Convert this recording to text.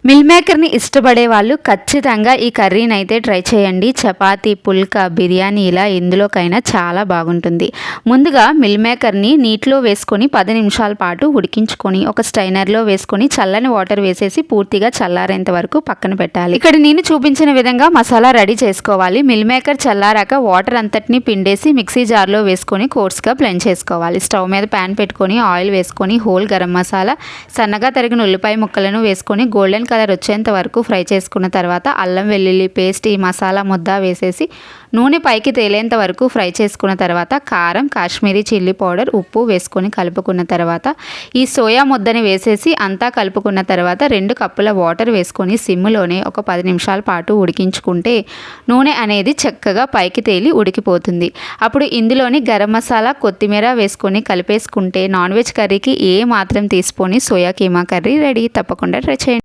Mill మేకర్ని ఇష్టపడే వాళ్ళు ఖచ్చితంగా ఈ కర్రీని అయితే ట్రై చేయండి. చపాతీ, పుల్కా, బిర్యానీ ఇలా ఎందులోకైనా చాలా బాగుంటుంది. ముందుగా మిల్ మేకర్ని నీటిలో వేసుకొని 10 నిమిషాల పాటు ఉడికించుకొని ఒక స్ట్రైనర్లో వేసుకొని చల్లని వాటర్ వేసేసి పూర్తిగా చల్లారేంత వరకు పక్కన పెట్టాలి. ఇక్కడ నేను చూపించిన విధంగా మసాలా రెడీ చేసుకోవాలి. మిల్ మేకర్ చల్లారాక వాటర్ అంతటిని పిండేసి మిక్సీ జార్లో వేసుకొని కోర్స్గా బ్లెండ్ చేసుకోవాలి. స్టవ్ మీద ప్యాన్ పెట్టుకొని ఆయిల్ వేసుకొని హోల్ గరం మసాలా, సన్నగా తరిగిన ఉల్లిపాయ ముక్కలను వేసుకొని గోల్డెన్ కలర్ వచ్చేంత వరకు ఫ్రై చేసుకున్న తర్వాత అల్లం వెల్లుల్లి పేస్ట్, ఈ మసాలా ముద్ద వేసేసి నూనె పైకి తేలేంత వరకు ఫ్రై చేసుకున్న తర్వాత కారం, కాశ్మీరీ చిల్లీ పౌడర్, ఉప్పు వేసుకొని కలుపుకున్న తర్వాత ఈ సోయా ముద్దని వేసేసి అంతా కలుపుకున్న తర్వాత 2 కప్పుల వాటర్ వేసుకొని సిమ్లోనే ఒక 10 నిమిషాల పాటు ఉడికించుకుంటే నూనె అనేది చక్కగా పైకి తేలి ఉడికిపోతుంది. అప్పుడు ఇందులోని గరం మసాలా, కొత్తిమీర వేసుకొని కలిపేసుకుంటే నాన్ వెజ్ కర్రీకి ఏ మాత్రం తీసుకొని సోయా కీమా కర్రీ రెడీ. తప్పకుండా ట్రై చేయండి.